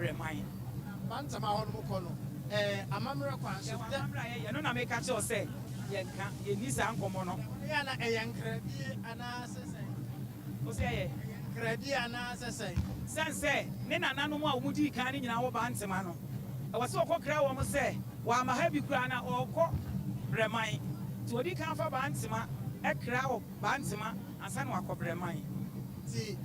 bremai. Bantama on Mukono. Amamra Kwanso. No, na make a choice say, Yenisa and Comono. Yana a young credit and Say, credit and say. Say, Nena Nanuma Woody can in our Bantamano. I was so cockra almost say, while my heavy grana or cock bremai. To a decamp for Bantama, a crowd Bantama, and Sanwako bremai. See,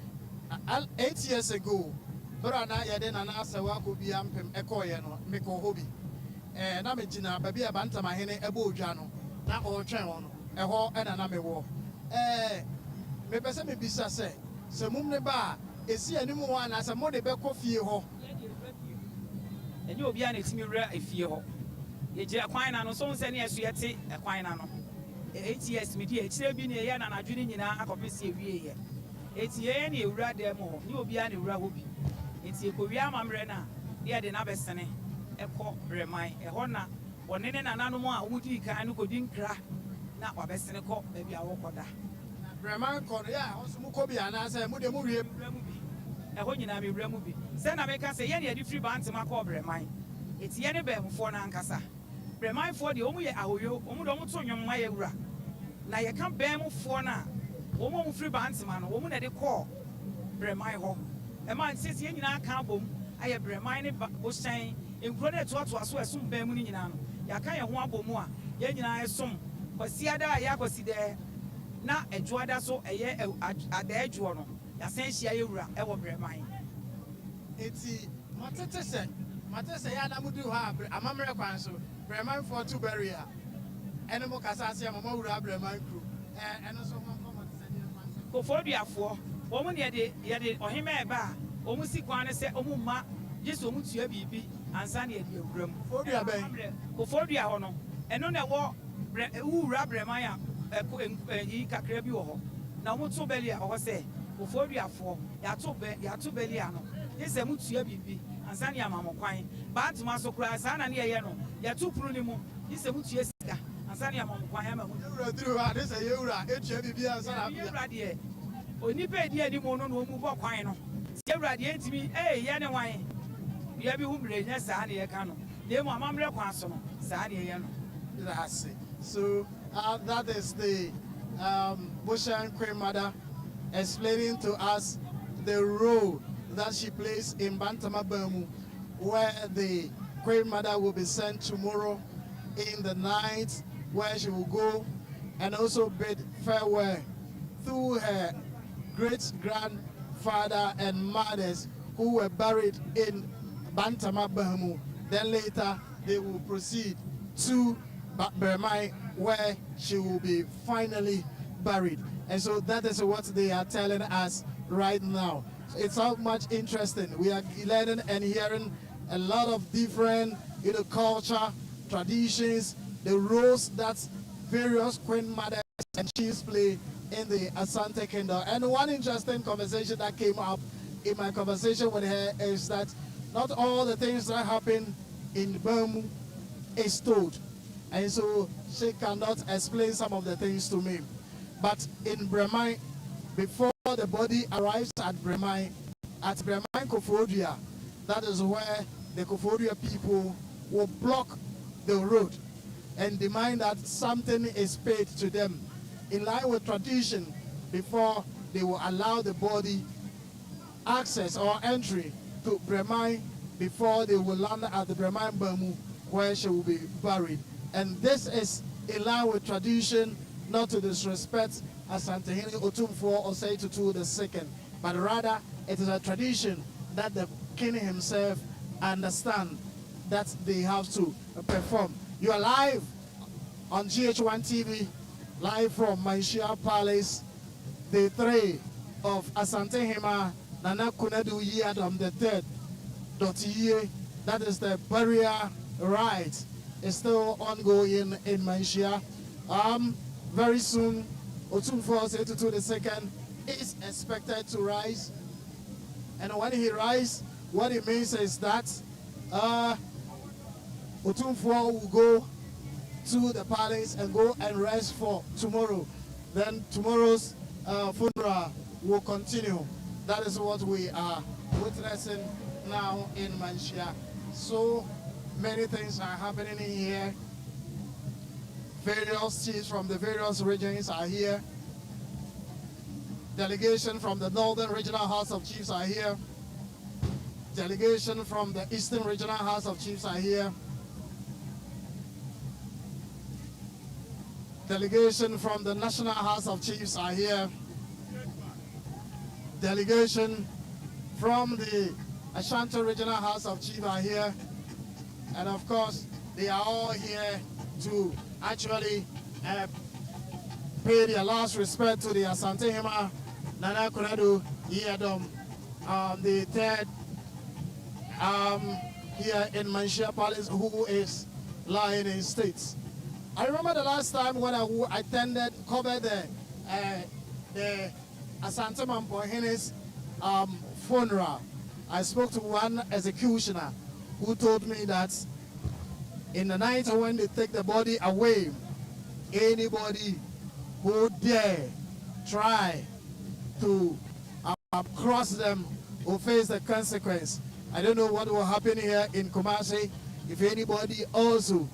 8 years ago, Brana Yaden and Asa Waku be ampem Ekoyano, Miko Hobby. Namijina, Baby Bantama Hene, Ebo Jano, na or Channel, a ho and an ame war. Me person me bisa say, so mumne ba, is here any one as a money back of you. And you'll be an extremely if you. Ye quine and so send yes, yet a quine. 8 years, me dear, it's been a year and a junior in a copy year. It's any rat demo, you'll be any rahubi. It's a Korea mamrena, near the Nabesane, a cock bremai, a honor, or Nene and Anoma, woody can go din crack. Now, a bestene cock, maybe I walk on that. Breman Korea, also Mukobi and I say, Mudemuri, a honey remubi. Send a make us say any free band to my call bremai. It's Yenny Bem for Nankasa. Bremai for the only Ahoyo, Omudomo, young Mayura. Now you can't bear for now. Woman free bandsman, woman at the call. Bremai ho. A man says, Yen can't boom. I have reminded was saying, in Grenade to us, so soon bear Muninan. Yakaya Wabomua, Yen I assume, but see ada Yagosi there. Now a Joada so a year at the edge one. Yasensia Ura, ever Bremai. It's Matese, Yanamudu have a mamma Panso, Breman for 2 barrier. Animal Casasia, Mamma Breman crew, and also Kofodia for woman yet or him a bar, almost see one say, Omuma, just almost your baby, and Sunny at your room. Kofodia honor, and on a war, who rabber Maya, a cacrebio. Now, what's so belly, I was say, Kofodia for Yatu Belliano, yes, a much your baby, and Sunny Mamma Quine, but Maso cries, Anna Yano, Yatu Prunimo, this a much yes. Sanya Mamma, this a Yura, HBB, only paid the any mono no move up quino. Still radiate me, eh, Yana wine. You have whom yes, Sani a cano. They were Mamma Quanson, Sani Yano. So that is the Bushan Queen Mother explaining to us the role that she plays in Bantama Bermu, where the Queen Mother will be sent tomorrow in the night, where she will go and also bid farewell to her great-grandfather and mothers who were buried in Bantama Bermu. Then later they will proceed to Bermai, where she will be finally buried. And so that is what they are telling us right now. So it's so much interesting. We are learning and hearing a lot of different culture, traditions, the roles that various queen mothers and chiefs play in the Asante Kingdom. And one interesting conversation that came up in my conversation with her is that not all the things that happen in Bermu is told. And so she cannot explain some of the things to me. But in Bremai, before the body arrives at Bremai Kofodia, that is where the Kofodia people will block the road and demand that something is paid to them in line with tradition before they will allow the body access or entry to Bremai before they will land at the Bremai Bermu where she will be buried. And this is in line with tradition, not to disrespect Asantehemaa Otumfuo Osei Tutu II, but rather it is a tradition that the king himself understands that they have to perform. You are live on GH1 TV, live from Manhyia Palace, day 3 of Asantehemaa Nana KONADU YIADOM III. DޮTE YIE, that is the burial rite, is still ongoing in Manhyia. Very soon, Otumfuo Osei Tutu II is expected to rise. And when he rises, what it means is that Otumfuo will go to the palace and go and rest for tomorrow. Then tomorrow's funeral will continue. That is what we are witnessing now in Manhyia. So many things are happening in here. Various chiefs from the various regions are here. Delegation from the Northern Regional House of Chiefs are here. Delegation from the Eastern Regional House of Chiefs are here. Delegation from the National House of Chiefs are here. Delegation from the Ashanti Regional House of Chiefs are here. And of course, they are all here to actually pay their last respect to the Asantehemaa, Nana KONADU YIADOM, the third here in Manhyia Palace, who is lying in state. I remember the last time when I covered the Asantehemaa funeral. I spoke to one executioner who told me that in the night when they take the body away, anybody who dare try to cross them will face the consequence. I don't know what will happen here in Kumasi if anybody also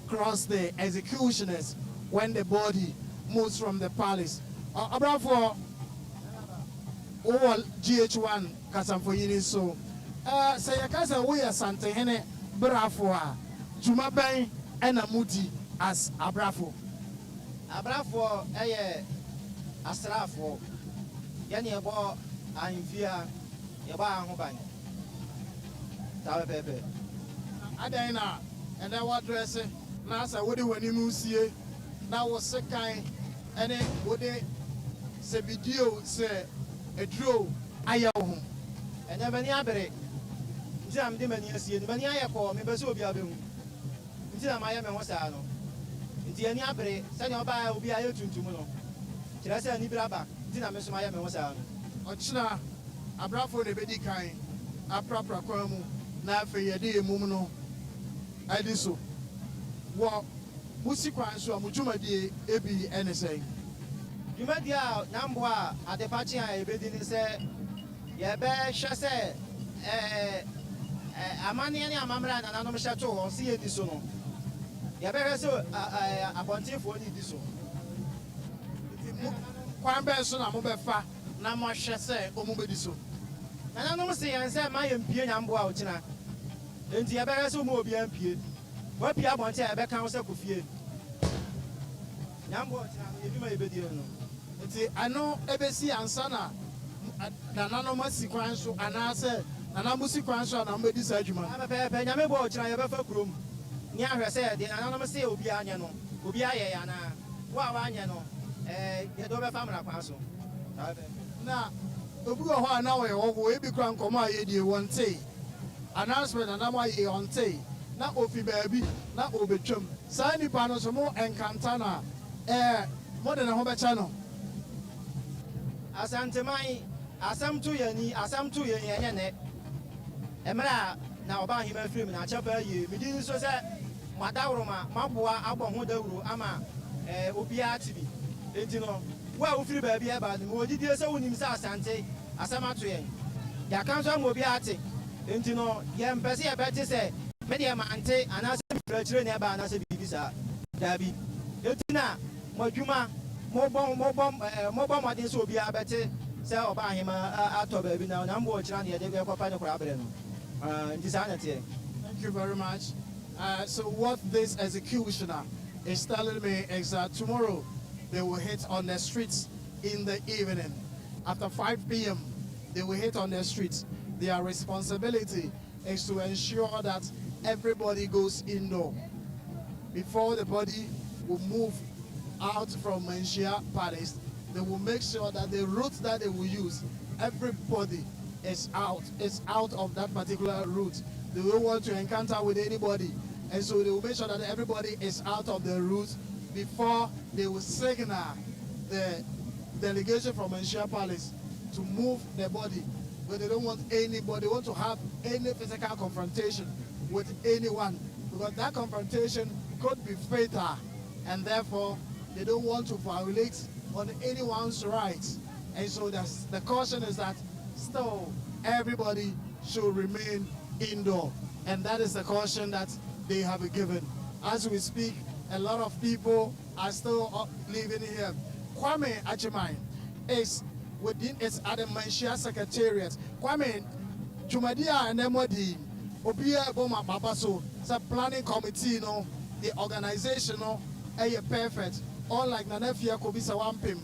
cross the executioners when the body moves from the palace. Abrafo all GH1 Kasamfoyini so say yakasa we Asantehemaa brafo a juma ben ena mudi as abrafo eye asrafo yani ebo anfia ebo ahoban tawe pepe adena and then what dress na sa wodi wani mu sie na wo sekan ene wodi se video se edro aya ho ene bani abere njam de mani asie ni bani aya ko me beso obi abehu ntina ma ya me ho saa no nti ani abere se ne oba obi aye tuntum no kira se ani braba ntina me so ma ya me ho saa no ochina abrafo ne bedi kan aprapra kwa mu na afa yede emum no adi so wo musikwan so amudwumadie ebi ene sen dwumadi a nambo a adepachi a ebedi ni se ye be hwe se amane ne amamra na nanom hye to ho se yedi so no ye be hwe se abontifo ni di so kwan be so na mo be fa na mo hwe se omu be di so na nanom se yan se ma ye mpie nyambo a ochina enti ye be hwe se omu obi ampie wa pia bonte e be kan wo se kofie nyambo ochina ye bi ma ebedi no enti ano ebesi ansa na nanom asikwan so anase nana musikwan so na mbedi sa adwuma pe nyame bo ochina ye be fa kurom ni ahwe se de nanom se obi anye no obi aye ya na wa anye no ye do be fa mra kwa so na obi ho ana wo ye wo ebi kura nkomo aye die wonte announcement na mo aye wonte na ofi baabi na obetwam sa nipa no so mo enkanta na mo de na ho be cha no Asantehemaa asam tu ye yenye ne emra na oba hima film na chapa ye midi so se madawro ma maboa agbo ho dawro ama obi atibi enti no wa wo firi baabi e ba ni mo didie se wonim se asante asam atu ye ya kan so mo obi ati enti no ye mpese ye beti se me de ma ante anase frachire ne ba anase bibisa dabi enti na modwuma mo bom ade so obi abeti se oba hima ato baabi na na mbo ochira ne ye de kopa ne kura abere no Thank you very much. So what this executioner is telling me is that tomorrow they will hit on the streets in the evening. After 5 p.m., they will hit on the streets. Their responsibility is to ensure that everybody goes indoor. Before the body will move out from Manhyia Palace, they will make sure that the route that they will use, everybody is out of that particular route. They don't want to encounter with anybody, and so they will make sure that everybody is out of the route before they will signal the delegation from Manhyia Palace to move the body. But they don't want anybody, they want to have any physical confrontation with anyone, because that confrontation could be fatal, and therefore they don't want to violate on anyone's rights. And so the caution is that still everybody should remain indoor. And that is the caution that they have given. As we speak, a lot of people are still living here. Kwame Achimai is within its at the Manhyia Secretariat. Kwame, Jumadia and Emodi, Obia Boma Babaso, it's a planning committee, no, the organization, no, perfect. All like Nanefia Kobisa Wampim,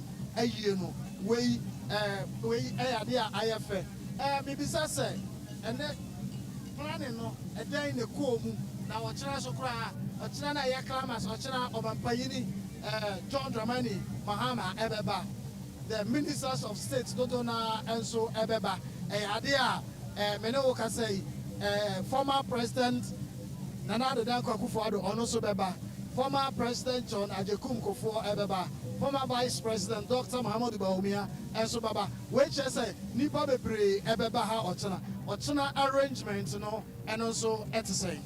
you know, we idea IFA. Maybe say, and then planning, no, a day in the Kumu, now a chance of cry, a chana Yaklamas, a chana of Ampayini, John Dramani, Mahama, Ebeba, the ministers of state, Dodona, and so Ebeba, a idea, Menoka say, former president Nana Danko Kufuado, Onoso Beba, former president John Ajekum Kufuor Ebeba, former vice president Dr. Muhammad Baumia, and so Baba, which I say, Nipa Bebre, Ebeba Ha Ochana arrangement, you know, and also at the same.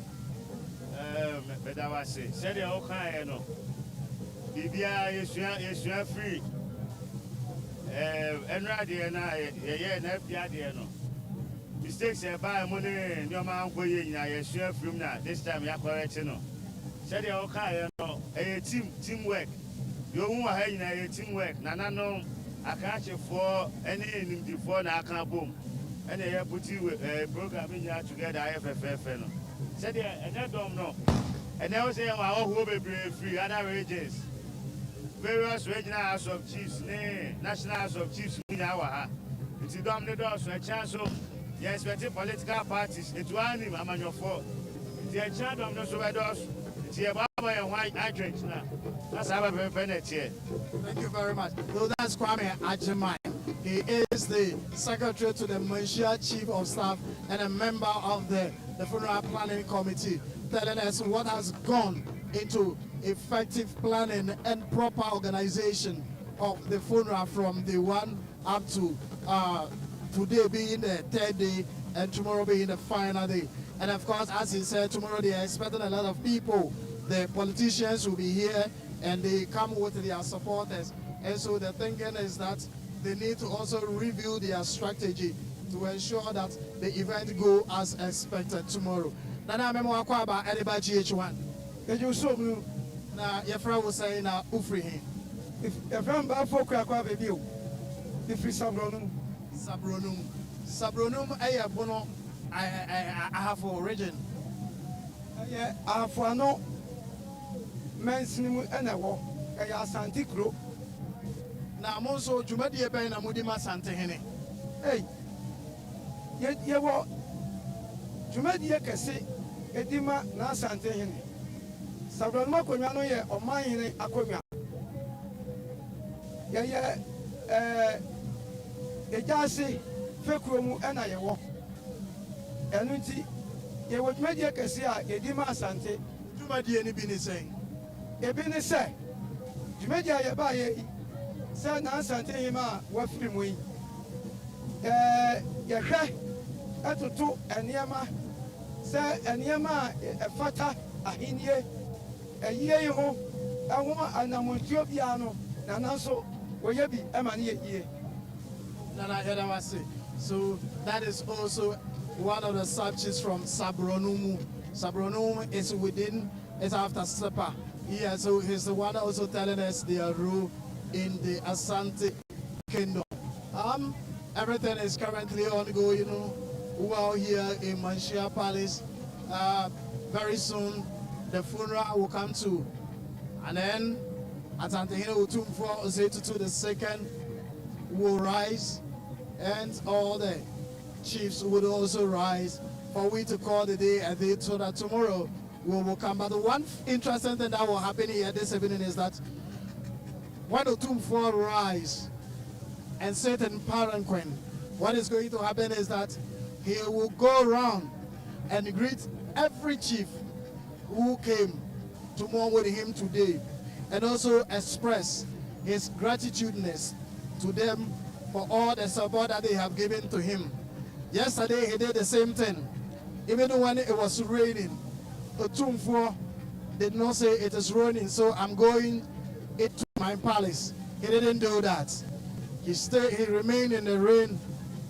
Bedawase, said the Oka, no. Bibia is free. Enradi and I, and FBI, no. Mistakes by money, no man going, I share from that. This time, you're correct, no. Said the Oka, no. A teamwork. You won't have a teamwork. Nana, no. I catch you for any before I can't boom. And they put you a program in here together. IFFF, no. Said the and don't know. And they will say, I will be free other regions. Various regional house of chiefs, national house of chiefs, in our it's a dumb the doors, a chance of yes, political parties. It's one him, I'm on your fault. It's a chance of no doors. It's a Baba and white hydrant now. That's how I've been here. Thank you very much. So that's Kwame Achimai. He is the secretary to the Manhyia Chief of Staff and a member of the Funeral Planning Committee, telling us what has gone into effective planning and proper organization of the funeral from the one up to today being the third day and tomorrow being the final day. And of course, as he said, tomorrow they are expecting a lot of people. The politicians will be here and they come with their supporters. And so the thinking is that they need to also review their strategy to ensure that the event go as expected tomorrow. Nana memo akwaba ediba GH1. You saw me. Na your friend was saying na ufrihi. If your friend ba for kwa baby, if free sabronum. Sabronum aya bono I have for origin. Yeah, I have for no men's name and a walk. I Asante Kro. Na monso jumadi ebe na mudima Asantehene. Hey, ye wo jumadi kese edima na Asantehene. Sabronum akonwa no ye omanhene akonwa. Ye ejase fekuro mu na ye wo. Enu nti ye wo jumadi kese a edima Asante. Jumadi ni bi ni say. Ebi ni say. Jumadi ye ba ye say na Asantehemaa wa firi mu yi ye hwɛ atoto eniema say eniema efata ahenie eyie yi ho ɛho anamontuo bia no na nanso wɔyɛ bi ɛma ne yie. Nana Edawase. So that is also one of the subjects from Sabronum. Sabronum is within, it's after Sepa. Yeah, so he's the one also telling us their role in the Asante Kingdom. Everything is currently ongoing, you know, well here in Manhyia Palace. Very soon the funeral will come to an end. Asantehemaa Utumfo Ozetutu the second will rise, and all the chiefs would also rise for we to call the day a day so that tomorrow we will come. But the one interesting thing that will happen here this evening is that when Utumfo rise and sit in palanquin, what is going to happen is that he will go around and greet every chief who came to mourn with him today, and also express his gratitudeness to them for all the support that they have given to him. Yesterday he did the same thing. Even when it was raining, Utumfo did not say it is raining, so I'm going into my palace. He didn't do that. He remained in the rain,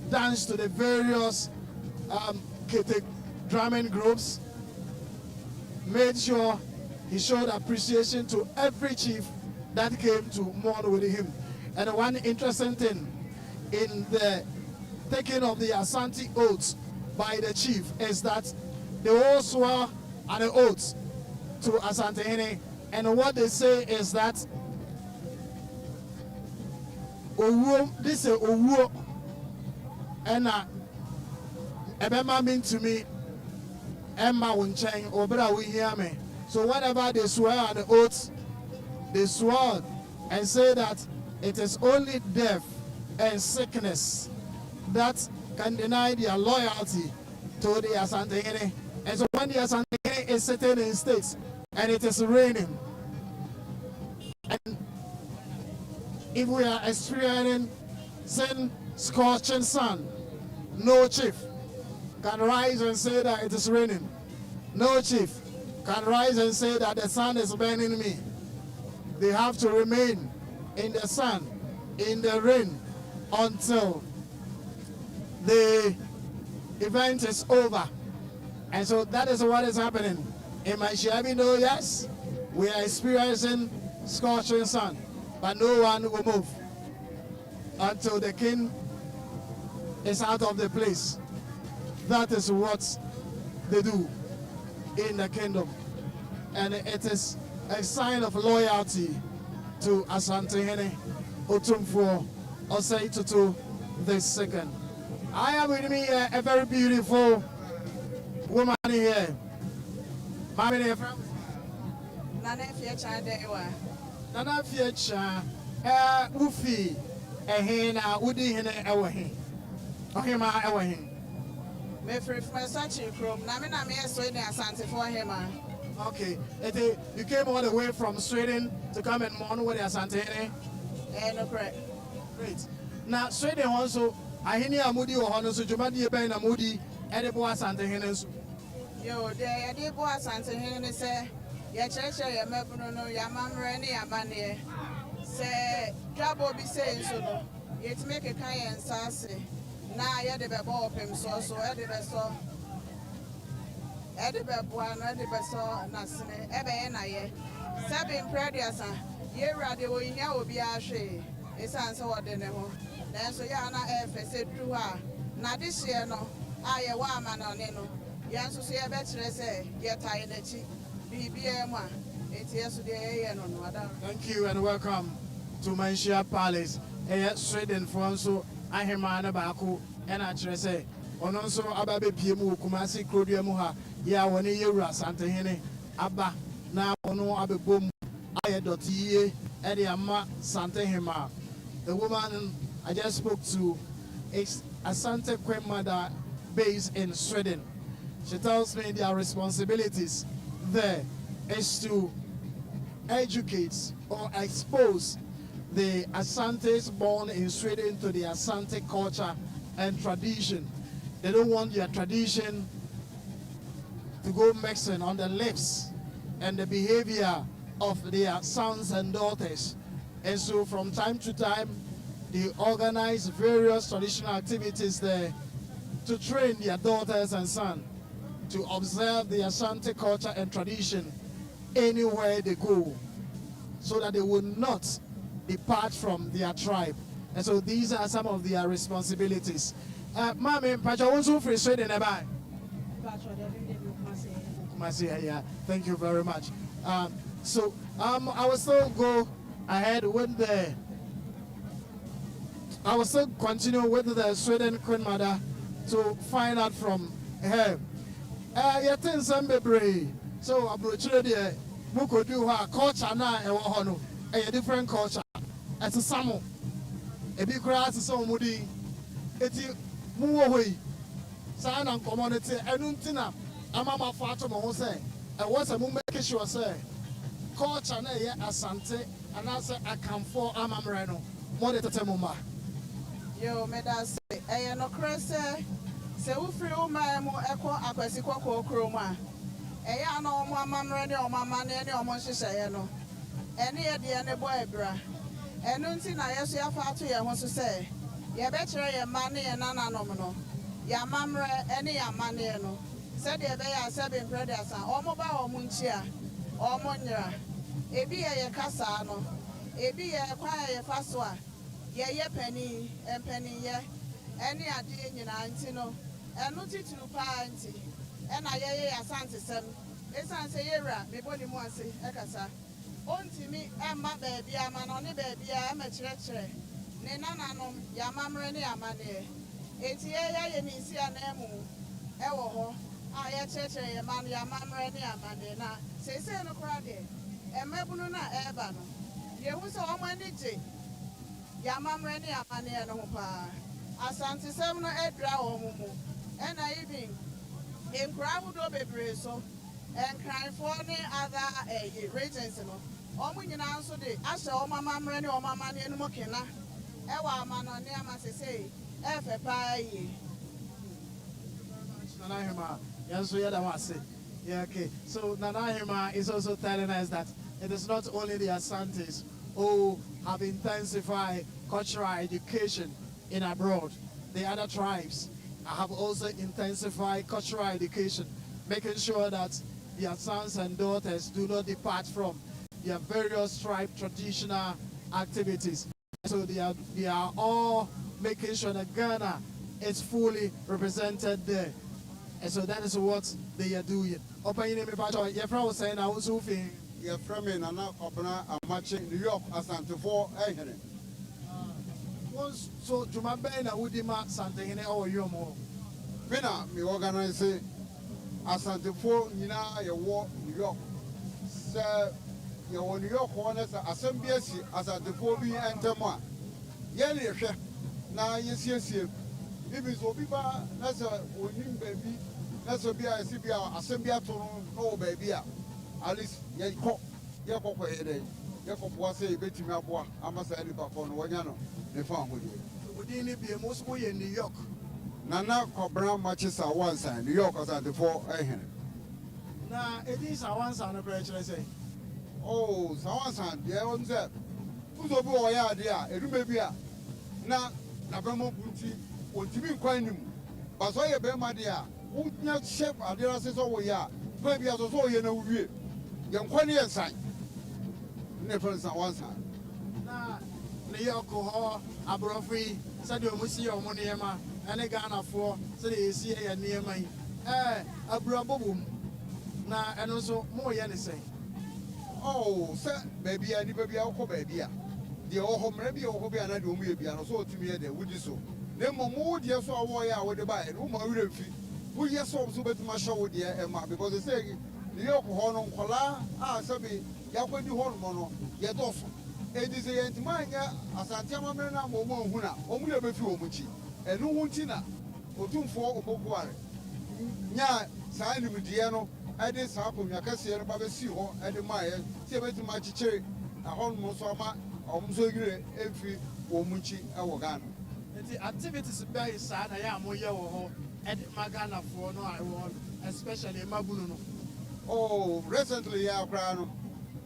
danced to the various Celtic drumming groups, made sure he showed appreciation to every chief that came to mourn with him. And one interesting thing in the taking of the Asante oaths by the chief is that they all swore an oath to Asantehemaa, and what they say is that this is Owuo, and Ebema mean to me, Emma Winchang, Obra we hear me. So whatever they swear on the oath, they swore and say that it is only death and sickness that can deny their loyalty to the Asantehemaa. And so when the Asantehemaa is sitting in states and it is raining, and if we are experiencing scorching sun, no chief can rise and say that it is raining. No chief can rise and say that the sun is burning me. They have to remain in the sun, in the rain, until the event is over. And so that is what is happening. In Manhyia, no, yes, we are experiencing scorching sun, but no one will move until the king is out of the place. That is what they do in the kingdom. And it is a sign of loyalty to Asantehemaa Otumfuo Osei Tutu the second. I have with me a very beautiful woman here. Mami from Nana Fiacha Dewa. Nana Fiacha Ufi Ehena Udi Hene Ewahi. Ohima Ewahi. Me free from such a chrome. Namina me so in Asante for him. Okay. You came all the way from Sweden to come and mourn with the Asantehemaa? No correct. Great. Now Sweden also Ahini Amudi or Hono so Jumadi Ben Amudi Edibo Asantehemaa. Yo, there I did boy Asante say, ya church ya mebuno ya mamre ni amane. Say Jabo be saying so no. Yet make a kind and sassy. Na ya de bebo pem so edibeso. Edibebo no edibeso nasne ebe na ye. Seven prediasa. Ye rade wo nya obi ahwe. Esanse wode ne ho. Nanso ya na efe se dru ha. Na this year no aye wa amana ne no. Yanso so ye betre se ye tie na chi. Bibia mu a eti yeso de ye no no ada. Thank you and welcome to Manhyia Palace. Sweden for so Ahema na baako and actually say ono nso ababe pie mu Kumasi Krodua mu ha ya woni yewura Asantehemaa aba na ono abebom aye DOTE YIE e de ama Asantehemaa. The woman I just spoke to is Asante Queen mother based in Sweden. She tells me their responsibilities there is to educate or expose the Asantes born in Sweden to the Asante culture and tradition. They don't want their tradition to go mixing on the lips and the behavior of their sons and daughters. And so from time to time, they organize various traditional activities there to train their daughters and sons to observe the Asante culture and tradition anywhere they go, so that they will not depart from their tribe. And so these are some of their responsibilities. Mami, Pacha, what's your free Sweden about? Yeah, thank you very much. I will still go ahead with I will still continue with the Sweden Queen Mother to find out from her. Yatin Sambebre. So Abusua de Muko do her culture na e wo hono. A different culture. As a samo. E bi kra so mudi. Eti mu wo hoi. Sa na community enu ntina amama fa to mo say. E wo se mu make sure say culture na ye Asante and as a camfor amamre no. Mo de tete mo ma. Yo, me da say e no krese se wo free o ma mo ekọ akwasi kokọ kroma. E ya na o mo amamre ne o mama ne ne o mo hyehyeye no. Ene ye de ne boy bra. Enu nti na yeso ya fa ato ye ho so say ye be kire ye ma ne ye nananom no. Yamamre, any Yamaneno. Said the Bay 7 brothers, Omoba or Munchia, or Monra. Ebi a Casano, Ebi a quiet Faswa, ye penny, and penny ye, any idea in Antino, and not it to party, and I Asantehemaa, Esantehemaa, me body moise, Ekasa. Onti me, Emma baby, I'm an only baby, I'm a church. Nenanum, Yamamre, Yamane. It's ye, and see an emu, Ewo, I church, a man, Yamamre, Yamane, say, no crowd. Emebununa ebano. Ye wuso omandije. Yamamre ni amane no pa. Asantehemaa no edra omumu. Ena even in crowd do bebre so and crying for any other regions no. Omu nyina nso de ahye omamamre ni omamane no mokena. Ewa amano ne amasese efe pa yi. Asantehemaa. Yes, we are say. Yeah, okay. So Asantehemaa is also telling us that it is not only the Asantes who have intensified cultural education in abroad. The other tribes have also intensified cultural education, making sure that their sons and daughters do not depart from their various tribe traditional activities. So they are all making sure that Ghana is fully represented there. And so that is what they are doing. Your friend was saying, I was moving. Your friend and Opena are matching New York Asantehemaa. So, to my band, I would demand something in our Yomo. Pena, me organize Asantehemaa, Nina, your war, New York. Sir, your New York corners, Assembly, Asantehemaa, and Tema. Yelly, now, yes, if it's Obiba, that's a winning baby, that's a beer, Assembly to no baby. At least, Yako, Yako was a bit to me. I must say, Wanyano, the farm with you. Would you be a most way in New York? Nana Cobram matches are one side, New York as at the 4 Now, it is our one son of I say. Oh, someone son, dear own that. Who's a boy, dear, it may be a. Now, Nabamo Punti, what you mean, quite him. But so you bear my dear, would not shape our dear says over here. Maybe as also you know, young 20 years side. Never on one side. Now, New York, Abrofi, said you must see your money, and a Ghana for, said you see a near me. A brabum. Now, and also more anything. Oh, sir, baby, I never be our baby. The old home, maybe your hobby and I do me, and also to me, there would you so. Then more dear so away I would buy, room or refuse. We yes, also bet my show, dear Emma, because they say, New York Horn Cola, Sabi, Yakwen Hormono, yet also. It is a Antimania, Asantehemaa, Momo Huna, only a few Muchi, and no Muntina, or 2 4 Oboquare. Nya, sign with Diano, I did Sapo, Yakasi, Babasio, and the Maya, Sebet Machiche, a Hormosama, Omsogre, every Omuchi, Awagano. The activities very sad, I am Moyo, and Magana for no, I want, especially Mabuno. Oh, recently, I crown,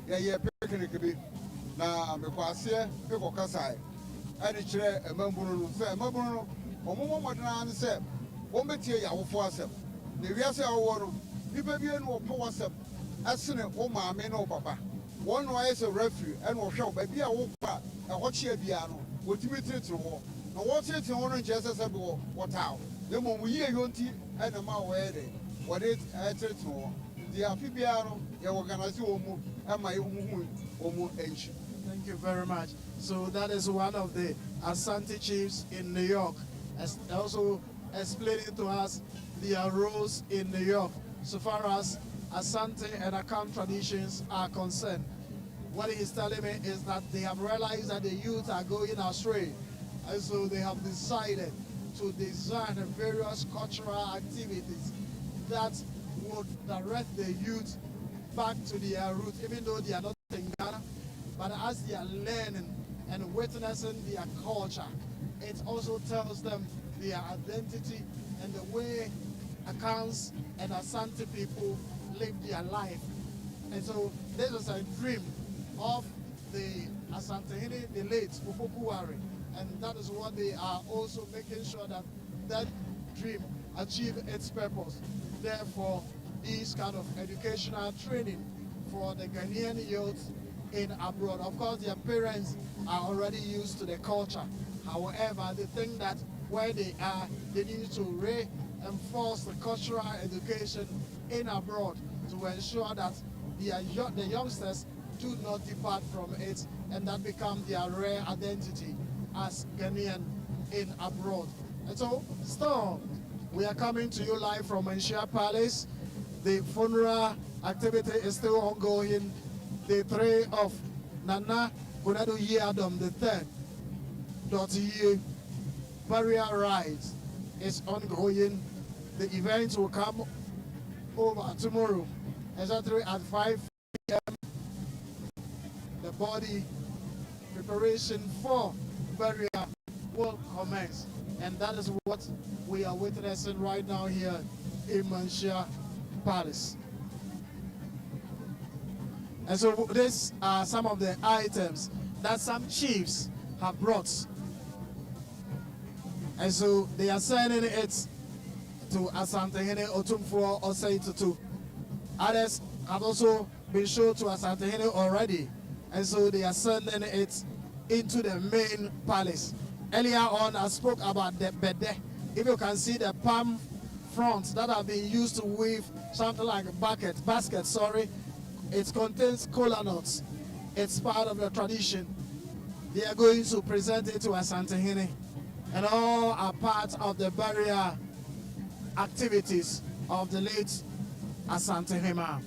yeah, picnic. Now, because here, people can say, I did share a Mabuno, say, Mabuno, or Momo said, one bit here, our force. The Riasa water, people be no power step, as soon as Oma may know Papa. One wise a refuge and will show baby a walk back, and watch here piano, what you meet to war. Now, what's it in orange as a boy, what how? The moment we hear your tea and a mile wedding, what it at it war. The Amphibiano, your organization, and my own ancient. Thank you very much. So that is one of the Asante chiefs in New York, as also explaining to us their roles in New York, so far as Asante and Akan traditions are concerned. What he is telling me is that they have realized that the youth are going astray, and so they have decided to design various cultural activities that would direct the youth back to their roots, even though they are not in Ghana. But as they are learning and witnessing their culture, it also tells them their identity and the way Akans and Asante people live their life. And so this is a dream of the Asantehemaa, the late Ufokuwari, and that is what they are also making sure that that dream achieve its purpose. Therefore, these kind of educational training for the Ghanaian youth in abroad. Of course, their parents are already used to the culture. However, they think that where they are, they need to reinforce the cultural education in abroad to ensure that the youngsters do not depart from it, and that becomes their rare identity as Ghanaian in abroad. And so, still, we are coming to you live from Manhyia Palace. The funeral activity is still ongoing. The three of Nana KONADU YIADOM III, DޮTE YIE burial rites is ongoing. The event will come over tomorrow, exactly at 5 p.m. The body preparation for burial will commence, and that is what we are witnessing right now here in Manhyia Palace. And so these are some of the items that some chiefs have brought. And so they are sending it to Asantehemaa Otumfuo Osei. Others have also been shown to Asantehemaa already. And so they are sending it into the main palace. Earlier on, I spoke about the bede. If you can see the palm fronts that have been used to weave something like a basket, it contains kola nuts. It's part of the tradition. They are going to present it to Asantehemaa, and all are part of the burial activities of the late Asantehemaa.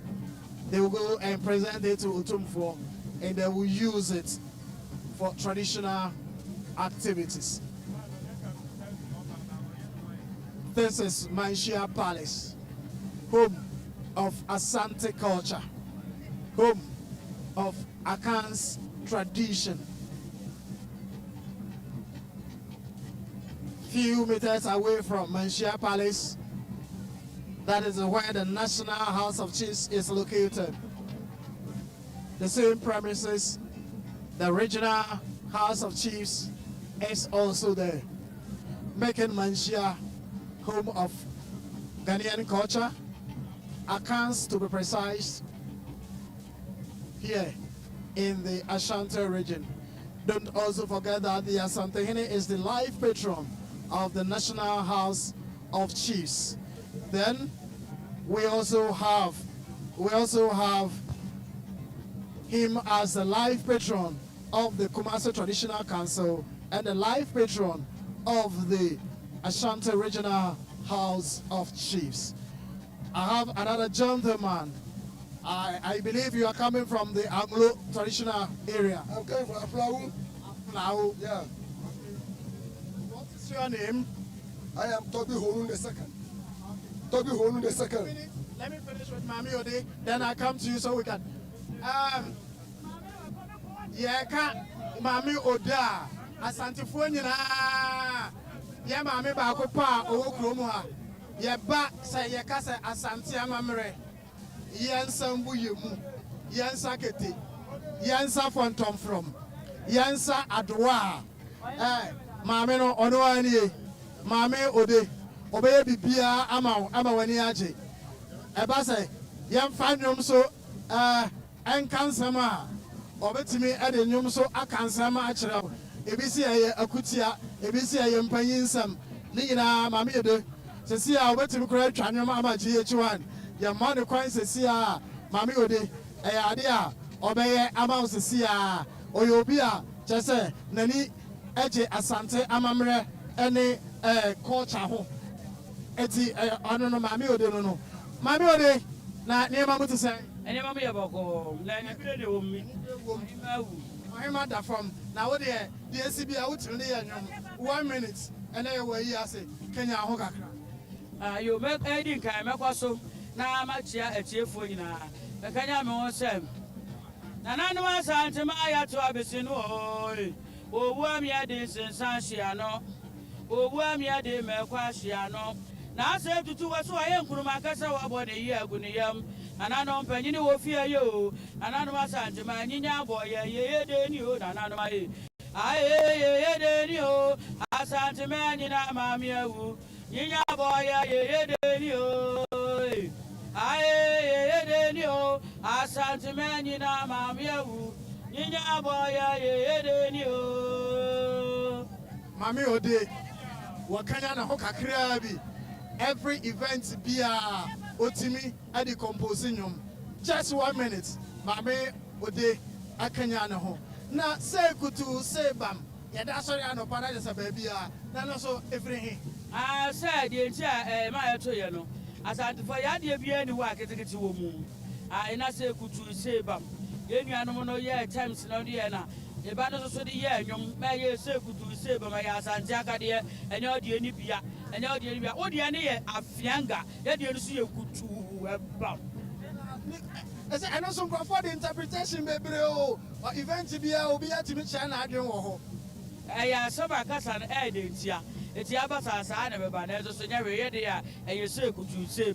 They will go and present it to Otumfuo, and they will use it for traditional activities. This is Manhyia Palace, home of Asante culture, home of Akan's tradition. Few meters away from Manhyia Palace, that is where the National House of Chiefs is located. The same premises, the regional House of Chiefs is also there, making Manhyia home of Ghanaian culture, Akans to be precise, here in the Ashanti region. Don't also forget that the Asantehemaa is the life patron of the National House of Chiefs. Then we also have him as the life patron of the Kumasi Traditional Council and the life patron of the Ashanti Regional House of Chiefs. I have another gentleman. I believe you are coming from the Anglo traditional area. I'm coming from Aflau. Aflau. Yeah. What is your name? I am Toby Honun II. Toby Honun II. Let me finish with Mami Ode, then I come to you so we can. Mami Oda, Asantefoɔ nyinaa, yɛ Mami baako pa ɔwɔ kurom ha. Yɛ ba sɛ yɛ ka sɛ Asante amammerɛ. Yɛn nsa mbu yɛ mu, yɛn nsa kete, yɛn nsa fɔntɔm from, yɛn nsa adoa. Mami no ɔno ani, Mami Ode, ɔbɛyɛ bibia ama wani agye. Ɛba sɛ yɛn fa nnwom so ɛnka nsɛm a obetimi ede nnwom so aka nsɛm akyerɛ wo. Ebi si ɛyɛ akutia, ebi si ɛyɛ mpanyinsɛm. Ne nyinaa Mami Ode sesi a obetimi kora atwa nnwom ama GH1. Yɛ ma ne kwan sesi a Mami Ode ɛyɛ ade a ɔbɛyɛ ama wo sesi a ɔyɛ obi a kyerɛ sɛ n'ani ɛgye Asante amammerɛ ɛne culture ho. Eti ɔno no Mami Ode no Mami Ode na nneɛma mo te sɛ nneɛma mo yɛ bɔkɔɔ na nneɛma de wɔ mi ɔhema da fam na wo deɛ esi bi a wotiri ne yɛ nnwom 1 minute ɛnɛ yɛ wɔ yi ase Kenya ho kakra. Yo mɛ ɛdi nkan mɛkɔ so na makyia atiefoɔ nyinaa bɛkanya me ho sɛm nananom Asantehemaa yɛato abɛsi no ɔɔe owu amiade nsensan hyia no owu amiade mɛkɔ ahyia no na asɛ tutu wɔ so ɔyɛ nkuruma kasa wɔabɔ ne yi agu ne yam nananom panyini wɔ fie yɛ o nananom Asantehemaa nyinya abɔ yɛyɛ de ni o nananom ayɛ yɛyɛ de ni o Asantehemaa nyina maame awu Ninya boya ye deni o. Aye ye deni o. Asantehemaa nyina mamia wu. Ninya boya ye deni o. Mami Ode, wakanya na hoka kreabi. Every event bia otimi at the composition. Just 1 minute. Mami Ode akanya na ho. Na say kutu say bam. Yada sorry ano para de baby na no so everything. Said the entire my to no. As I for Yadia be any work at the woman. And I say kutu say bam. Any animal year times no diana. The banners of the year, young may say kutu say bam my Asantehemaa dear and your dear Nibia and your dear oh dear near Afyanga. Yet you see a kutu bam. I know some for the interpretation, baby. Oh, event to be at China. I don't know. I saw my cousin Eddie. It's Yabasa, I never ban as a scenario here, and you say, could you say,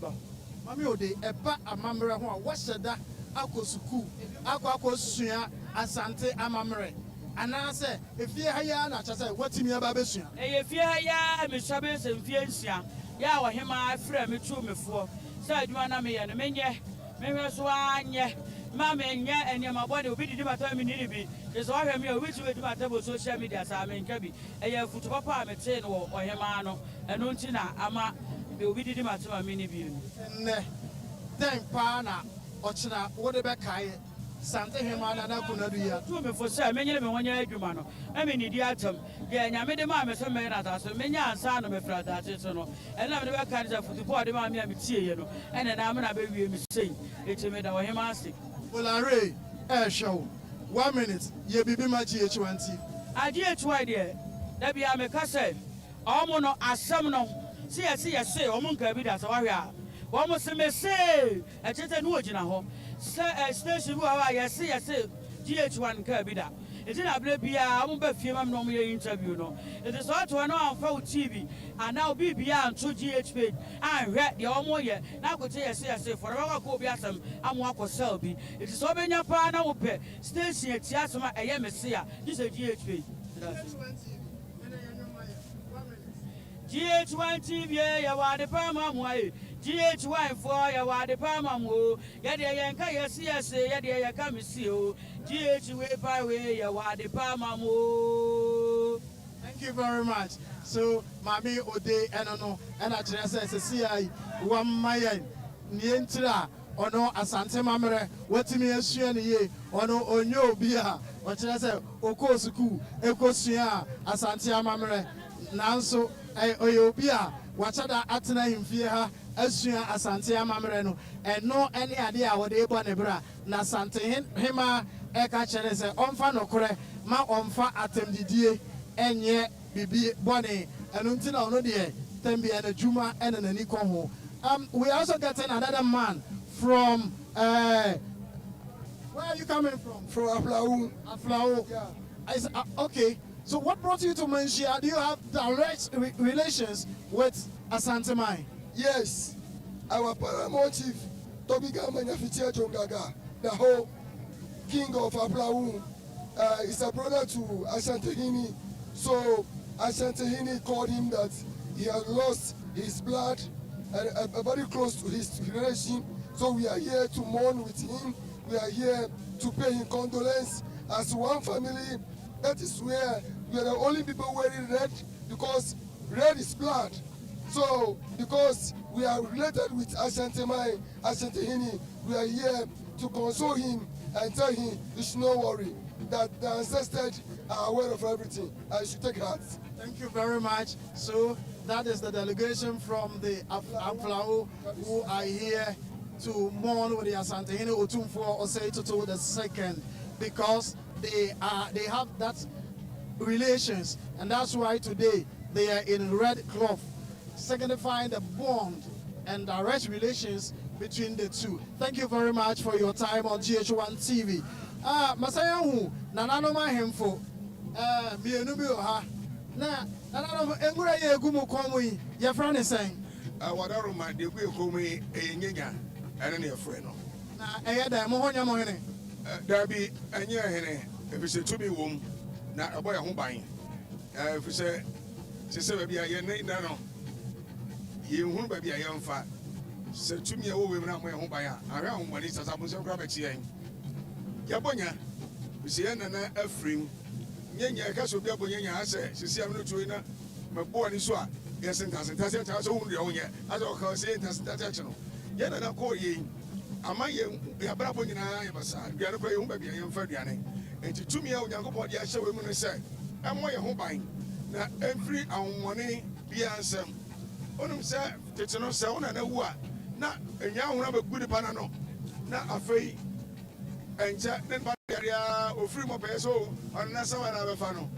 Mammy Ode, a pa a mamma, what's that? Akusuku, Aquacosia, Asante Amamre. And I say, if you are not, I say, what's in your babusia? If you are Miss Chabez and Fiancia, Yawa him, my friend, me true before. Said you and me and a mania, maybe a swan, yeah. Mamma and my body will be the matter minute. There's all of me which way to my table social media, I mean, Cabby, a year foot papa, a chain or Hemano, and Untina, Ama, will be the matter mini being. Then, Pana, Ochina, what about Kai, Asantehemaa, and KONADU YIE. To me for sure, many of 1 year, Jumano. I mean, the atom, yeah, I made a mamma, some men at us, many and son of a friend, that's it, and I'm the kind of the body, mammy, I'm here, and then I'm a baby, saying, it's made our him asking. Well, I air show 1 minute. Ye be my GH20. I dear try there. There be a mecassa. Almono as some no. See, I say, Omunka be as a warrior. Almost may say, a gentle wooden home. Station who I see, GH1 Kerbida. It's in a baby, I won't be film no mere interview. No, it is all to an on TV and now be beyond 2 GH. I read the almost yet. Now go say, for our go be some, I'm walk or selby. It is all in your partner will pay. Station at Tiasma, I am a seer. This is a GH. GH1 TV, you are the Palma way. GH1 for you are the Palma. Yadia Yanka, yes, Yadia come see you. GH way by way, you are the Palma. Thank you very much. So, Mami Ode, and I just say, 1 million, Nientra, or no Asantehemaa, what me as you ye, or no Onyo Bia, or just say, Okosuku, Ekosia, Asantehemaa, Nanso, Oyobia, Wachada Atena in Fia, Asua, Asantehemaa, and no any idea what they want to bra, na Asantehemaa, Eka Chenese, Onfa no Kore, Ma Onfa Atem Didie, and ye, Bibi Bonnie, and Untina no dear, Tembi and a Juma and an Nikoho. We also getting another man from where are you coming from? From Aflau. Aflau. Yeah. Okay. So what brought you to Manhyia? Do you have direct relations with Asantehemaa? Yes. Our paramount chief, Tobiga Manyafitia Jongaga, the whole king of Aflau, is a brother to Asantehemaa. So Asantehemaa called him that he had lost his blood and very close to his relation. So we are here to mourn with him. We are here to pay him condolence as one family. That is where we are the only people wearing red, because red is blood. So because we are related with Asantehemaa, we are here to console him and tell him you should not worry, that the ancestors are aware of everything and you should take heart. Thank you very much. So that is the delegation from the Aflau who are here to mourn with the Asantehemaa Otumfuo Osei Tutu II, because they have that relations, and that's why today they are in red cloth, signifying the bond and direct relations between the two. Thank you very much for your time on GH1 TV. Masayahu nananoma hemfo mienu bi oha na nananoma engura ye gumu komu yi ye fra ne sen Wadaroma de ku ekomi enyenya ene ne yefre no na eye da mo honya mo hene dabi enye hene efise tumi wom na aboya ho ban efise sese ba bia ye ne no yɛnhunu baabi a yɛmfa sɛ tumi a wɔwɔ mu na moyɛ ho ban a ahwɛ ahommɔne sasabonsɛm kora bɛkye yɛn yɛbɔnya sɛ yɛn nana afirim nyɛnya ɛka sɛ obi abɔnya nya asɛ sɛsi am no tuo na mɛbɔɔ ne so a yɛsentasentase akyɛ sɛ wohunu deɛ wonyɛ asɛ ɔka sɛ yɛntasentase akye no yɛn nana kɔɔ yɛn ama yɛabrabɔ nyinaa yɛbɛsa aduane kora yɛhu baabi a yɛmfa aduane enti tumi a onyankopɔn de ahyɛ wɔ mu no sɛ ɛmmɔ yɛn ho ban na ɛmfiri ahommɔne biara nsɛm onim sɛ tete no sɛ wo nana wu a na ɛnya ahona bɛgu nipa na no na afei ɛnkyɛ ne nipa yareɛ ofiri mɔ pɛyɛ sɛ ɔno na sɛ wana bɛfa no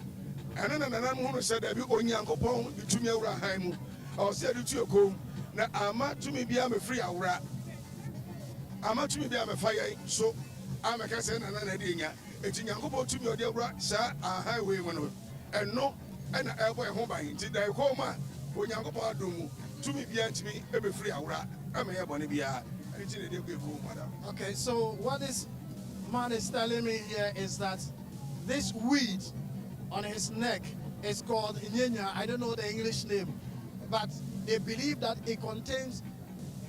ɛno na nananom hu no sɛ daabi onyankopɔn de tumi awura han mu ɔwɔ sɛ de tu ɛkom na ama tumi biara mɛfiri awora ama tumi biara mɛfa yɛn so amɛka sɛ nana na de nya enti nyankopɔn tumi ɔde awura saa ahan wei mu no ɛno ɛna ɛbɔ ɛho ban nti da ɛkɔm a onyankopɔn adom mu tumi biara ntumi ɛbɛfiri awora ɛma yɛ bɔne biara ɛne nti na ɛde gu ɛkom madam. Okay, so what this man is telling me here is that this weed on his neck is called nyenya. I don't know the English name, but they believe that it contains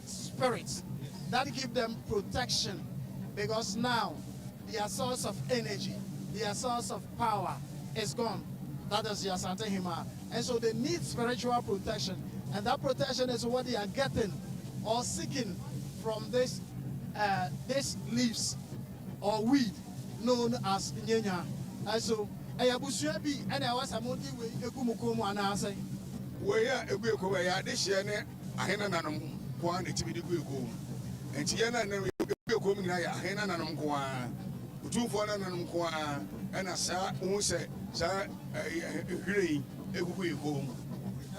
spirits that give them protection, because now their source of energy, their source of power is gone. That is the Asantehemaa. And so they need spiritual protection, and that protection is what they are getting or seeking from this leaves or weed known as nyenya. And so Abusua bi and I was among we ekumukomu anase. We are a good way at this year, Ahenanum, Kwan, the TV Guico, and Tiana and Guico, Ahenanum Kwan, 2 for Nanum Kwan, and a sa, Unse, Sa, Grey, a Guico.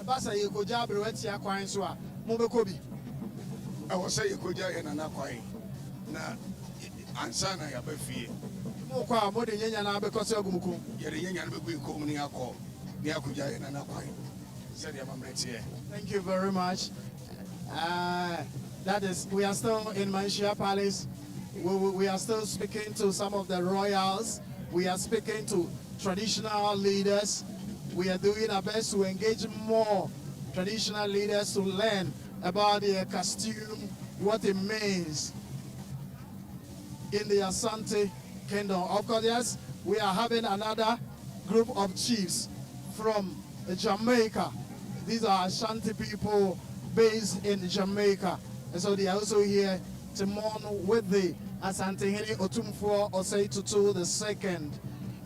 Basa you could jab Retia Quansua, Mobokobi. I was say you could jay and an aquai. Na Ansana, I fear. Mokwa, more than Yana because of Gumuku. Yet a young Guico, Niako, Niakuja and an aquai. Thank you very much. That is, we are still in Manhyia Palace. We are still speaking to some of the royals. We are speaking to traditional leaders. We are doing our best to engage more traditional leaders to learn about their costume, what it means in the Asante Kingdom. Of course, yes, we are having another group of chiefs from Jamaica. These are Ashanti people based in Jamaica. And so they are also here to mourn with the Asantehemaa Otumfuo Osei Tutu II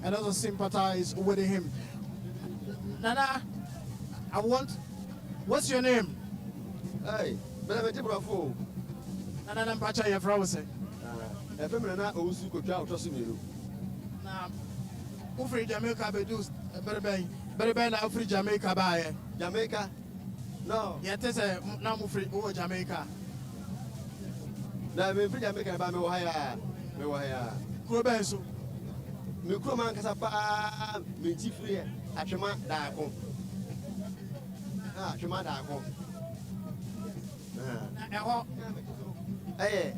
and also sympathize with him. Nana, what's your name? Hey, Bravo. Nana Mpacha Yafrawase. Efemina Owusu ko twa otosumiro. Na ufri Jamaica bedu berebe na ufri Jamaica bae. Jamaica? No. Yete se na mufri o Jamaica. Na me free Jamaica ba me wo haya. Me wo haya. Kuro ben so. Me kuro man kasa pa me ti free atwema daako. Ah, atwema daako. Na eho Eh,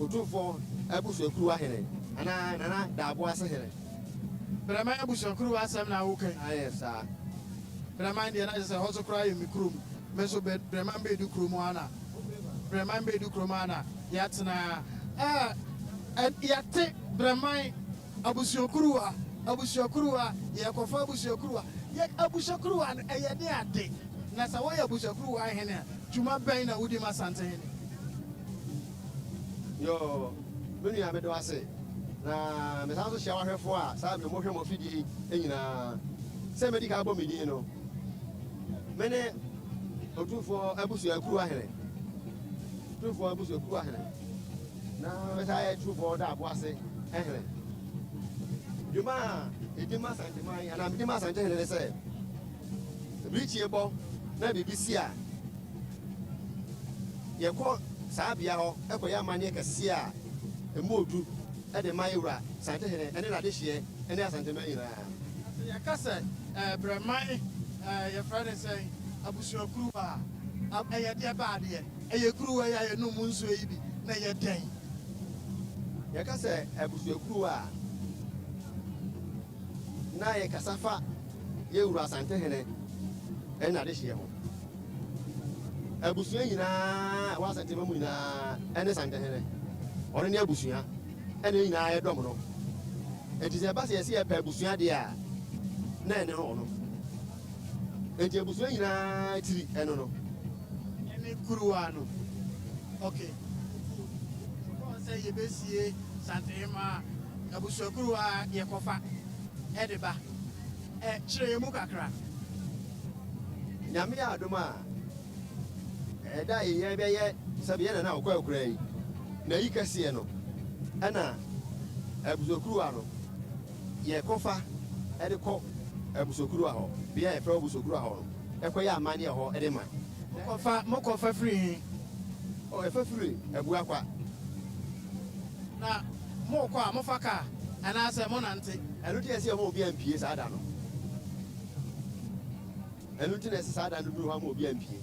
Otumfuo Abusua kuru ahene. Nana daabo ase here. Brema Abusua kuru asem na wo kan. Ah, yes, sir. Brema ndi na se hoso kura ye mikrum. Me so brema be du krumu ana. Brema be du krumu ana. Yatna yate brema Abusua kuru ye kofa Abusua kuru ye Abusua kuru an eye de ade. Na sa wo ye Abusua kuru ahene. Juma ben na wudi Asantehemaa. Yo, menu ya bedo ase. Na me sanso hia wahwefo a sa me mo hwe mo fidi enyina. Se medical bo medi no. Mene Otumfuo Abusua kuru ahene. Otumfuo Abusua kuru ahene. Na me sa ye Otumfuo da abo ase ehene. Juma edima Asantehemaa ya na edima Asantehemaa se. Rite ebo na BBC a. Ye ko Sabia ho ekoya manye kase a emodu e de mayura Asantehemaa ene na de hye ene Asantehemaa ira Ya kase bremai your friend is saying Abusua kuru a eye de ba de eye kuru a ya no mu nso yi bi na ye den ya kase Abusua kuru a na ye kasafa ye ura Asantehemaa ene na de hye ho Abusua nyinaa wa Asantehemaa mu nyinaa ene Asantehemaa ɔno ne abusua ene nyinaa yɛdɔm no enti sɛ ba sɛ yɛsɛ yɛpɛ abusua deɛ a na ɛne no ɔno enti abusua nyinaa tiri ɛno no ɛne kuruwa no okay sɛ yɛbɛsie Asantehemaa abusua kuruwa yɛkɔfa ɛde ba kyerɛ yɛ mu kakra nyame yɛ adom a ɛda yɛ bɛyɛ sɛbi yɛn na ɔkɔ akura yi na yi kɛseɛ no ɛna abusuakuruwa no yɛkɔfa ɛde kɔ abusuakuruwa hɔ bea yɛfrɛ abusuakuruwa hɔ no ɛkɔ yɛ amanneɛ hɔ ɛde ma mokɔfa firi he ɛfa firi abuakwa na mokɔ a mofa kaa anaasɛ monante ɛno nti ɛsɛ ɔma obi ampie saa da no ɛno nti na ɛsɛ saa da no duru hɔ ama obi ampie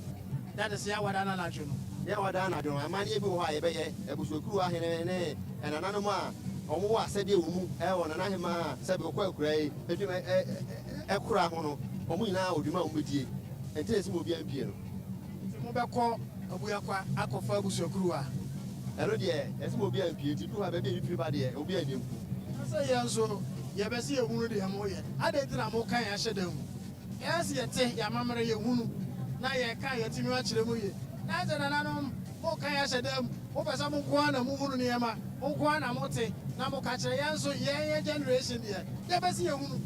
that is yɛwada no anadwo no yɛwada anadwo no amanneɛ bi wɔ hɔ a yɛbɛyɛ abusuakuruwa ahene ne ɛnananom a ɔmo wɔ asɛdeɛ wɔ mu ɛwɔ Nanahemaa sɛbi ɔkɔ akura yi edwuma ɛkora ho no ɔmo nyinaa odwuma a ɔmo bɛdie ɛnti na ɛsɛ ma obi ampie no mobɛkɔ abuakwa akɔfa abusuakuruwa ɛno deɛ ɛsɛ ma obi ampie nti duru hɔ a bɛbi ɛbi firi ba deɛ obi anim sɛ yɛn nso yɛbɛsi yɛhunu deɛ moyɛ adɛn nti na moka yɛn ahyɛ da mu yɛsi yɛte yɛamammerɛ yɛhunu na yɛka yɛtumi akyerɛ mu yie na sɛ nananom moka yɛn ahyɛ da mu wopɛ sɛ mo nkoa na mohunu nneɛma mo nkoa na mote na moka kyerɛ yɛn nso yɛn generation deɛ yɛbɛsi yɛhunu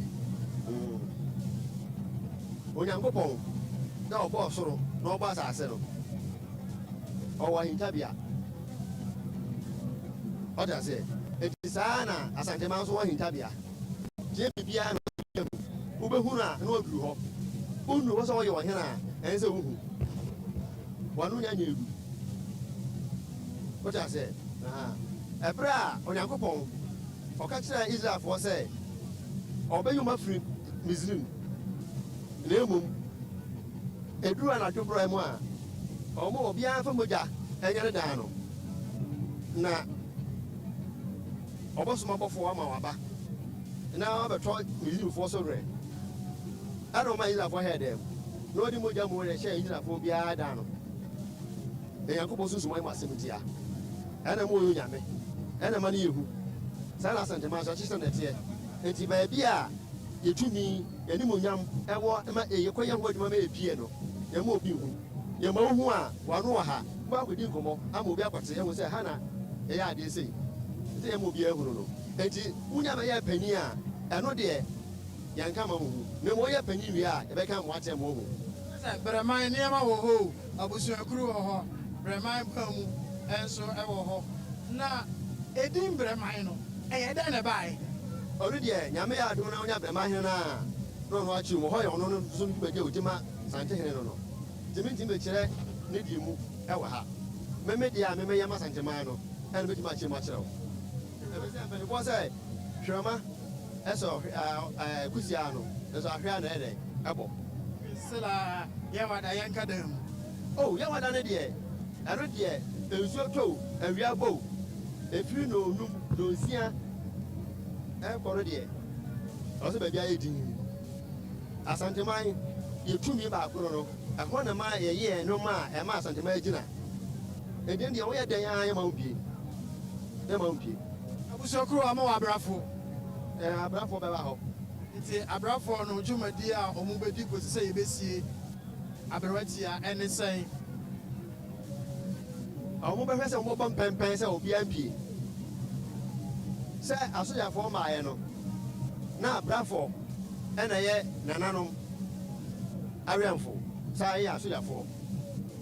Onyankopɔn na ɔbɔ ɔsoro na ɔbɔ asase no ɔwɔ ahintabea ɔde ase enti saa na Asantehemaa nso wɔ ahintabea gye biribiara na ɔyɛ mu wobɛhunu a na ɔduru hɔ wonnu hɔ sɛ wɔyɛ ɔhene a ɛne sɛ wohu wɔno nya nya edu wote ase ɛberɛ a Onyankopɔn ɔka kyerɛ Israelfoɔ sɛ ɔbɛyi wɔn afiri Misraim na mmom eduru anadwo berɛ mu a ɔmo obiara fa mogya ɛnyɛ ne dan no na ɔbɛsoma bɔfoɔ ama waba na ɔbɛtɔ Misraimfoɔ so werɛ ɛna ɔma Israelfoɔ hɛɛ dɛm na ɔde mogya mu wɔde hyɛ Israelfoɔ biara dan no Nyankopɔn sunsuman mu asɛm tia ɛna mo ɔyɛ Nyame ɛna ma no yɛhu saa na Asantehemaa so akyi sɛ nɛteɛ enti baabi a yɛtumi yɛnimonyam ɛwɔ ma yɛkɔyɛ ho adwuma ma yɛpie no yɛma obi hu yɛma wo hu a wano wɔ ha wobɛ akɔdi nkɔmmɔ ama obi akɔte ɛhu sɛ ha na ɛyɛ adeɛ sei nti yɛma obi ahunu no enti wonya bɛyɛ panyin a ɛno deɛ yɛnka ma wo hu na ma ɔyɛ panyin wie a yɛbɛka mo akyɛ ma wo hu sɛ brɛman nneɛma wɔ hɔ abusuakuru wɔ hɔ brɛman ba mu ɛnso ɛwɔ hɔ na ɛdin brɛman no ɛyɛ dɛn na ɛbaeɛ ɔno deɛ Nyame yɛ adom na wonya brɛma hene no a na ɔno akyi mu hɔ yɛ ɔno no so no bɛgye ogyema Asantehene no no ntimi ntimi bɛkyerɛ ne di mu ɛwɔ ha mɛmɛ deɛ a mɛmɛyɛ ma Asantehemaa no ɛna bɛtumi akyerɛ mu akyerɛ wo ɛbɛsɛ mpanimfoɔ sɛ hwɛma ɛsɛ kusia no ɛsɛ ahwɛ a na ɛdɛ ɛbɔ sila yɛwada yɛnka da mu yɛwada no deɛ ɛno deɛ nsuo tɔw awia bɔw ɛfiri na onum na onsia ɛkɔ no deɛ ɔsɛ baabi ayɛ din Asantehemaa yɛtumi baako no ɛhɔ na ma yɛyɛ no ma ɛma Asantehemaa gyina ɛdeɛ deɛ woyɛ dɛn a yɛma wo pie abusuakuru ama wɔ abrafo abrafoɔ bɛba hɔ nti abrafoɔ no dwumadi a ɔmo bɛdi kɔsi sɛ yɛbɛsie aberɛwatia ɛne sɛn ɔmo bɛhwɛ sɛ wɔbɔ mpɛmpɛn sɛ obiara mpie sɛ asogyafoɔ maayɛ no na abrafoɔ ɛna yɛ nananom awɛmfo saa yɛ asogyafoɔ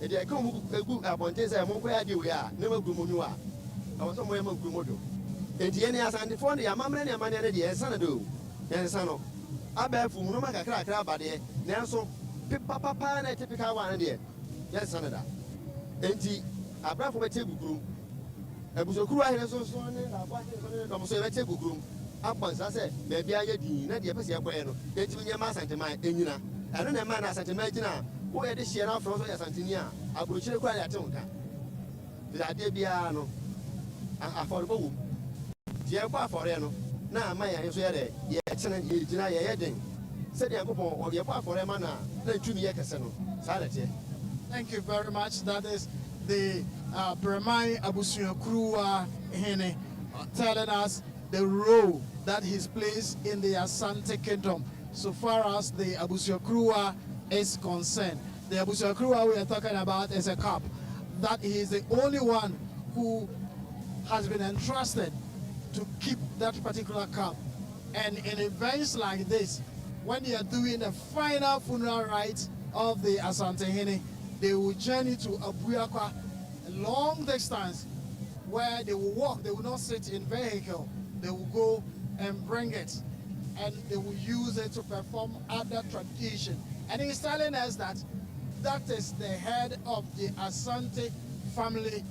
ɛdi ɛka mu egu abɔnten sɛ mo nkɔyɛ adeɛ wei a ne ma gu mu nyu a ɛwɔ sɛ mo yɛ ma gu mu do enti yɛne asantefoɔ no yɛamammerɛ ne amanneɛ no deɛ ɛnsa no do yɛnsa no abɛɛfo mu noma kakrakra abadeɛ nanso pepapapa na ɛte peka wa no deɛ yɛnsa no da enti abrafoɔ bɛkyɛ gu kurom abusukuru ahene so ne laafo ahene so ne dɔm so yɛbɛkyɛ gu kurom abɔ nsa sɛ baabi ayɛ din na deɛ pɛ sɛ yɛkɔɛ no yɛntimi nyɛma Asantehemaa ɛnyina ɛno na ɛma na Asantehemaa gyina a woyɛ de hyeɛ no afrɛ so yɛ Asanteni a aburokyire koraa de ate wo ka firi adeɛ biara no afɔrebɔ wɔ mu nti yɛkɔ afɔreɛ no na ama yɛn nso yɛ dɛ yɛkyene yɛgyina yɛyɛ den sɛdeɛ Nyankopɔn ɔde yɛkɔ afɔreɛ ma no a na ntumi yɛ kɛsɛ no saa na teɛ Thank you very much. That is the Bremai Abusua Hene telling us the role that he's placed in the Asante Kingdom so far as the Abusua is concerned. The Abusua we are talking about is a cup that he is the only one who has been entrusted to keep that particular cup. And in events like this, when they are doing the final funeral rites of the Asantehemaa, they will journey to Abuakwa, a long distance, where they will walk. They will not sit in vehicle. They will go and bring it, and they will use it to perform other tradition. And he's telling us that that is the head of the Asante family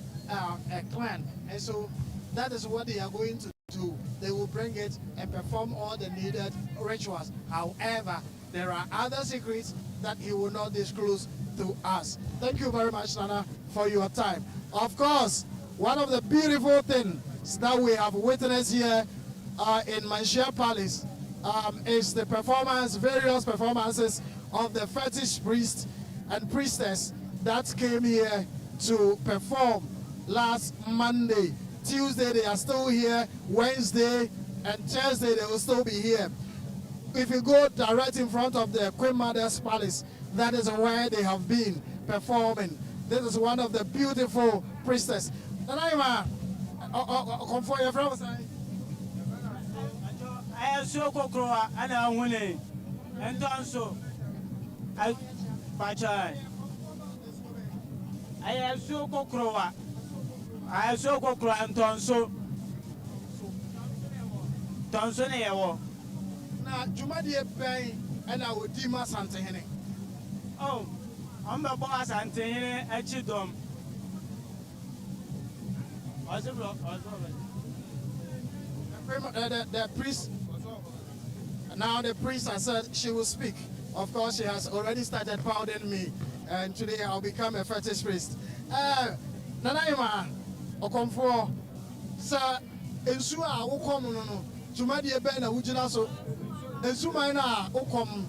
clan, and so that is what they are going to do. They will bring it and perform all the needed rituals. However, there are other secrets that he will not disclose to us. Thank you very much, Nana, for your time. Of course, one of the beautiful things that we have witnessed here in Manhyia Palace is the various performances of the fetish priest and priestess that came here to perform last Monday. Tuesday, they are still here. Wednesday and Thursday, they will still be here. If you go direct in front of the Queen Mother's Palace, that is where they have been performing. This is one of the beautiful priestesses. Nanaima, come for your friends. I am so kokroa and I winning. And also, I am so kokroa. I am so kokroa and tonso. Tonso newo. Na Jumadi Bay and I would Dima Santehene. Oh, I'm the boss and Tehene at Chidom. The priest, now the priest has said she will speak. Of course, she has already started pounding me, and today I'll become a fetish priest. Nanaima, Okomfo, sir, Ensua, Okom, no, Jumadi Ebe na Ujina so, Ensuma Okom,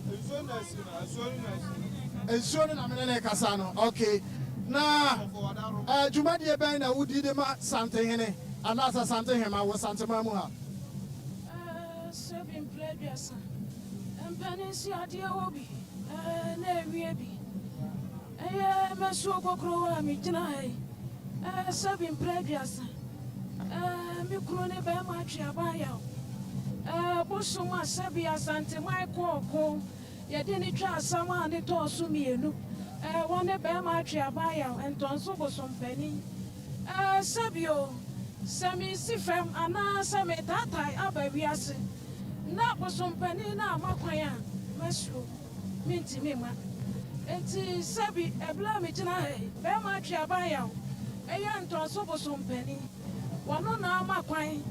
Ensua na Menene Kasano, okay. Na Jumadi Ebe na Udidema Santehene, and that's Asantehemaa was Asantehemaa. Serving pleasure, and Peninsular dear Obi, Neviabi. I am a soko crow, Midnight, serving pleasure, Mukrone Bamachi Abaya, Busuma Sabia Sante, my co, you didn't trust someone that told me, one a Bamachi Abaya, and Tonso was some penny. Sabio, Sami Sifem, and Sami Tatai Abavias. Na posompani na makwaya masu minti mema enti sabi ebla me gina he be ma twa ba ya eya ntonso posompani wono na makwan